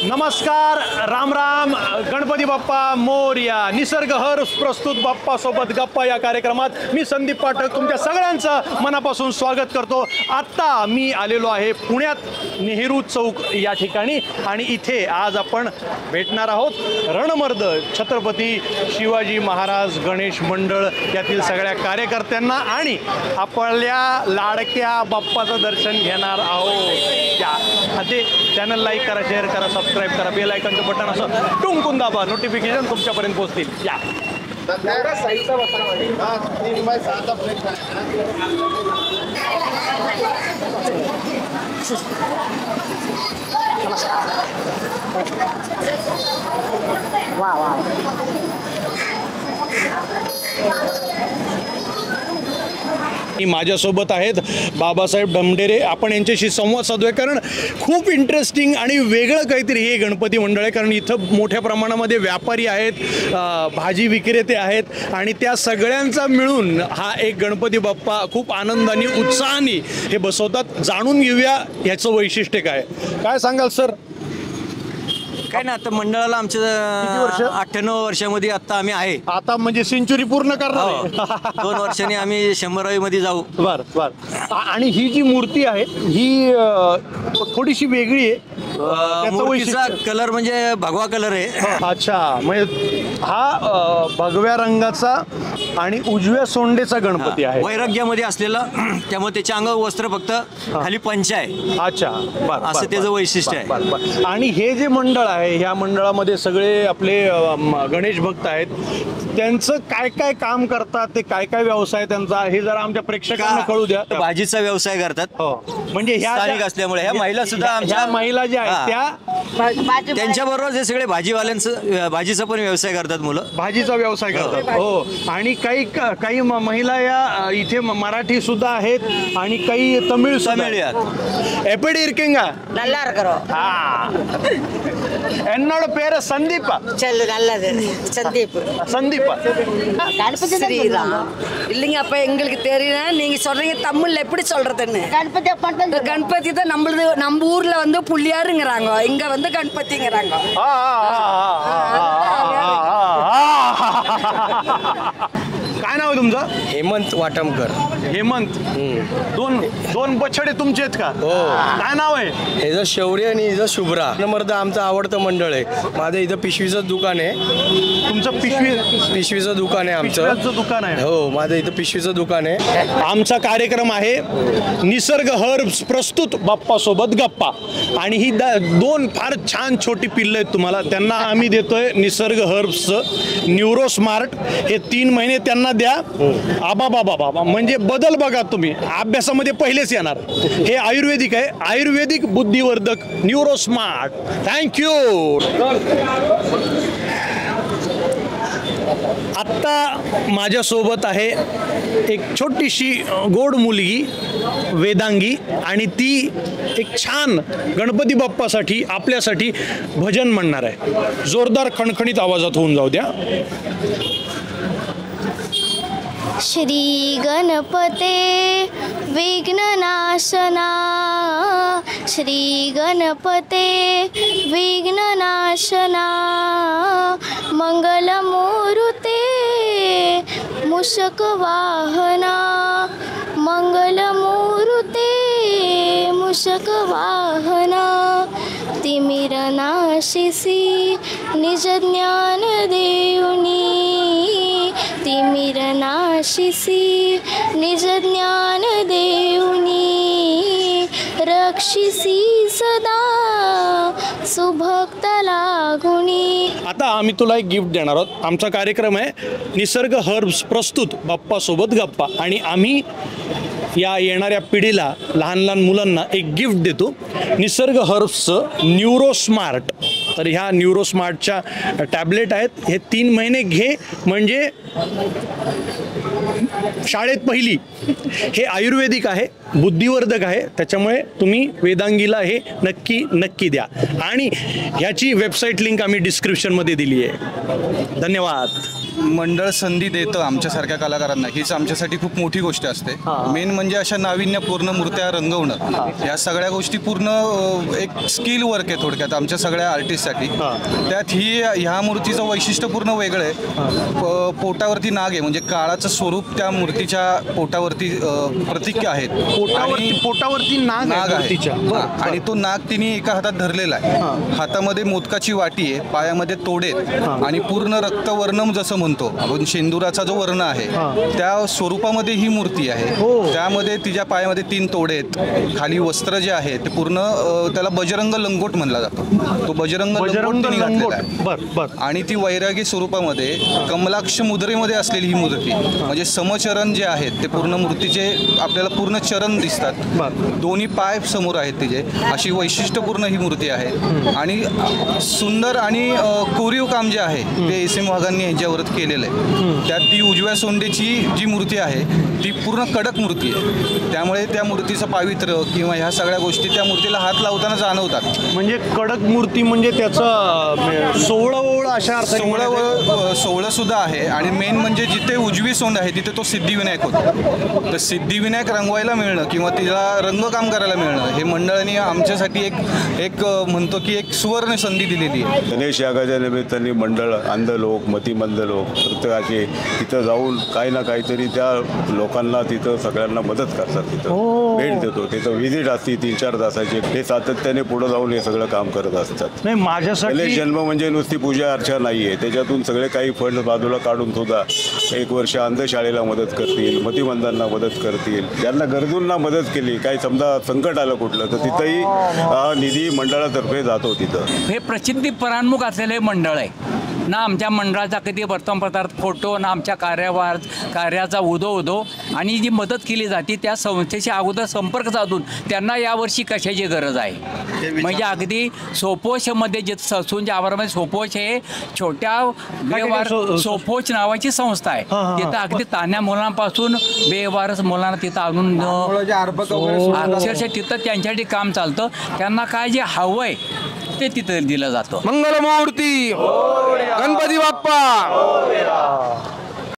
नमस्कार, राम राम, गणपती बाप्पा मोरया. निसर्ग हर प्रस्तुत बाप्पा सोबत गप्पा या कार्यक्रमात मी संदीप पाठक तुमच्या सगळ्यांचं मनापासून स्वागत करतो. आत्ता मी आलेलो आहे पुण्यात नेहरू चौक या ठिकाणी आणि इथे आज आपण भेटणार आहोत रणमर्द छत्रपती शिवाजी महाराज गणेश मंडळ यातील सगळ्या कार्यकर्त्यांना आणि आपल्या लाडक्या बाप्पाचं दर्शन घेणार आहोत. ते चॅनल लाईक करा, शेअर करा, सबस्क्राईब करा, बेल आयकॉनचं बटन असं टुंकून दाबा, नोटिफिकेशन तुमच्यापर्यंत पोहोचतील. या वा वा माझ्यासोबत आहेत बाबासाहेब डमडेरे. आपण यांच्याशी संवाद साधूया कारण खूप इंटरेस्टिंग आणि वेगळं काहीतरी हे गणपती मंडळ आहे. कारण इथं मोठ्या प्रमाणामध्ये व्यापारी आहेत, भाजी विक्रेते आहेत आणि त्या सगळ्यांचा मिळून हा एक गणपती बाप्पा खूप आनंदाने उत्साहाने हे बसवतात. जाणून घेऊया ह्याचं वैशिष्ट्य काय सांगाल सर? काय ना, आता मंडळाला वर्ष? आमच्या 98 वर्षामध्ये आता आम्ही आहे. आता म्हणजे सेंचुरी पूर्ण करणार. 2 वर्षांनी आम्ही 100वी मध्ये जाऊ. बर. आणि ही जी मूर्ती आहे ही थोडीशी वेगळी आहे. मूर्तीचा कलर म्हणजे भगवा कलर आहे. अच्छा, म्हणजे हा भगव्या रंगाचा आणि उजव्या सोंडेचा गणपती आहे. वैराग्यामध्ये असलेला, त्यामुळे त्याच्या अंगावर वस्त्र फक्त खाली पंच आहे. अच्छा, असं त्याचं वैशिष्ट्य आहे. आणि हे जे मंडळ आहे ह्या मंडळामध्ये सगळे आपले गणेश भक्त आहेत. त्यांचं काय काय काम करतात, ते काय काय व्यवसाय त्यांचा, हे जरा आमच्या प्रेक्षकांना कळू द्या. भाजीचा व्यवसाय करतात. म्हणजे ह्या स्थानिक असल्यामुळे ह्या महिला सुद्धा आमच्या महिला ज्या आहेत त्या त्यांच्या बरोबर जे सगळे भाजीवाल्यांचं भाजीचा पण व्यवसाय करतात. मुलं भाजीचा व्यवसाय करतात. हो. आणि काही महिला या इथे मराठी सुद्धा आहेत आणि काही तमिळ எப்படி இருக்கீங்க? நல்லா இருக்கிறோம். என்னோட பேரு சந்தீப். செல்லு நல்லது. சந்தீப். கணபதி ஸ்ரீராம் இல்லைங்க. அப்ப எங்களுக்கு தெரியும் நீங்க சொல்றீங்க தமிழ்ல எப்படி சொல்றதுன்னு. கணபதி தான் நம்மளது. நம்ம ஊர்ல வந்து புள்ளியாருங்கிறாங்க, இங்க வந்து கணபதிங்கிறாங்க. काय नाव आहे तुमचं? हेमंत वाटमकर. हेमंत. दोन बछडे तुमचे आहेत का? हो. काय नाव आहे? हे शौर्य आणि हिचं शुभ्रा. रणमर्द आमचं आवडतं मंडळ आहे. माझं इथं पिशवीचं दुकान आहे. तुमचं पिशवीचं दुकान आहे आमचं. पिशव्याचं दुकान आहे? हो, माझं इथं पिशवीचं दुकान आहे. आमचा कार्यक्रम आहे निसर्ग हर्ब्स प्रस्तुत बाप्पा सोबत गप्पा. आणि ही 2 फार छान छोटी पिल्लं आहेत तुम्हाला. त्यांना आम्ही देतोय निसर्ग हर्ब्सचं न्यूरो स्मार्ट. हे 3 महिने त्यांना द्या. आबा बाबा बाबा म्हणजे बदल बघा तुम्ही. अभ्यासामध्ये पहिलेच येणार. हे आयुर्वेदिक आहे, आयुर्वेदिक बुद्धिवर्धक न्यूरो स्मार्ट. थँक्यू. आत्ता माझ्यासोबत आहे एक छोटीशी गोड मुलगी वेदांगी आणि ती एक छान गणपती बाप्पासाठी आपल्यासाठी भजन म्हणणार आहे. जोरदार खणखणीत आवाजात होऊन जाऊ द्या. श्री गणपते विघ्ननाशना, श्री गणपते विघ्ननाशना, मंगलमूर्ते मूषक वाहना, मंगलमूर्ते मूषक वाहना, तिमिरनाशिसी निज ज्ञान देऊनी, तिमिरनाशिसी निज ज्ञान देऊनी, रक्षिसी सदा सुभक्त लागुनी. आता आम्ही तुला एक गिफ्ट देणार आहोत. आमचा कार्यक्रम आहे निसर्ग हर्ब्स प्रस्तुत बाप्पा सोबत गप्पा आणि आम्ही या येणाऱ्या पिढीला लहान लहान मुलांना एक गिफ्ट देतो. निसर्ग हर्ब्सचं न्यूरो स्मार्ट. तर ह्या न्यूरो स्मार्टच्या टॅबलेट आहेत. हे 3 महिने घे म्हणजे शाळेत पहिली. हे आयुर्वेदिक आहे बुद्धिवर्धक आहे, त्याच्यामुळे तुम्ही वेदांगीला हे नक्की द्या. आणि ह्याची वेबसाईट लिंक आम्ही डिस्क्रिप्शनमध्ये दिली आहे. धन्यवाद. मंडळ संधी देतं आमच्यासारख्या कलाकारांना, हीच आमच्यासाठी खूप मोठी गोष्ट असते. मेन म्हणजे अशा नाविन्यपूर्ण मूर्त्या रंगवणं, या सगळ्या गोष्टी पूर्ण एक स्किल वर्क आहे थोडक्यात आमच्या सगळ्या आर्टिस्टसाठी. त्यात ह्या मूर्तीचं वैशिष्ट्यपूर्ण वेगळं आहे. पोटावरती नाग आहे, म्हणजे काळाचं स्वरूप त्या मूर्तीच्या पोटावरती प्रतीक आहेत. पोटावरती नाग आहे आणि तो नाग तिने एका हातात धरलेला आहे. हातामध्ये मोदकाची वाटी आहे, पायामध्ये तोडे आणि पूर्ण रक्तवर्णम जसं म्हणतो आपण शेंदुराचा जो वर्ण आहे त्या स्वरूपामध्ये ही मूर्ती आहे. त्यामध्ये तिच्या पायामध्ये 3 तोडे आहेत. खाली वस्त्र जे आहे ते पूर्ण त्याला बजरंग लंगोट म्हणला जातो. तो बजरंग लंगोट तिने घातलेला आहे. आणि ती वैरागी स्वरूपामध्ये कमलाक्ष मुद्रेमध्ये असलेली ही मूर्ती, म्हणजे समचरण जे आहेत ते पूर्ण मूर्तीचे आपल्याला पूर्ण चरण दिसतात. दोन्ही पाय समोर आहेत तिचे, अशी वैशिष्ट्यपूर्ण ही मूर्ती आहे. आणि सुंदर आणि कोरीव काम जे आहे ते SM वाघांनी यांच्यावर केलेलं आहे. त्यात ती उजव्या सोंडेची जी मूर्ती आहे ती पूर्ण कडक मूर्ती आहे. त्यामुळे त्या मूर्तीचं पावित्र्य किंवा ह्या सगळ्या गोष्टी त्या मूर्तीला हात लावताना जाणवतात. म्हणजे कडक मूर्ती म्हणजे त्याचं सोवळं अशा सोहळं सुद्धा आहे. आणि मेन म्हणजे जिथे उजवी सोंड आहे तिथे तो सिद्धिविनायक होतो. तर सिद्धिविनायक रंगवायला मिळणं किंवा तिला रंगकाम करायला मिळणं हे मंडळाने आमच्यासाठी एक म्हणतो की एक सुवर्ण संधी दिलेली आहे. गणेश यागाच्या निमित्ताने मंडळ अंध लोक मतिमंद लोक प्रत्येकाचे तिथं जाऊन काही ना काहीतरी त्या लोकांना तिथं सगळ्यांना मदत करतात. तिथं भेट देतो. तिथं व्हिजिट असते 3-4 तासाची. हे सातत्याने पुढे जाऊन हे सगळं काम करत असतात. नाही माझ्यासाठी गणेश जन्म म्हणजे नुसती पूजा अर्चा नाही आहे. त्याच्यातून सगळे काही फंड बाजूला काढून सुद्धा 1 वर्ष अंधशाळेला मदत करतील, मतिमंदांना मदत करतील, ज्यांना गरजूंना मदत केली. काही समजा संकट आलं कुठलं तर तिथंही निधी मंडळातर्फे जातो. तिथं हे प्रसिद्धी परांमुख असलेले मंडळ आहे ना. आमच्या मंडळाचा कधी वर्तमानपत्रात फोटो ना आमच्या कार्याचा उदो आणि जी मदत केली जाते त्या संस्थेशी अगोदर संपर्क साधून त्यांना यावर्षी कशाची गरज आहे. म्हणजे अगदी सोपोषमध्ये जे ससूनच्या आवारामध्ये सोपोष हे छोट्या बेवार सोपोच नावाची संस्था आहे. तिथं अगदी तान्ह्या मुलांपासून बेवारस मुलांना तिथं आणून अक्षरशः तिथं त्यांच्यासाठी काम चालतं. त्यांना काय जे हवं आहे ते तिथं दिलं जातं. मंगलमूर्ती गणपती बाप्पा.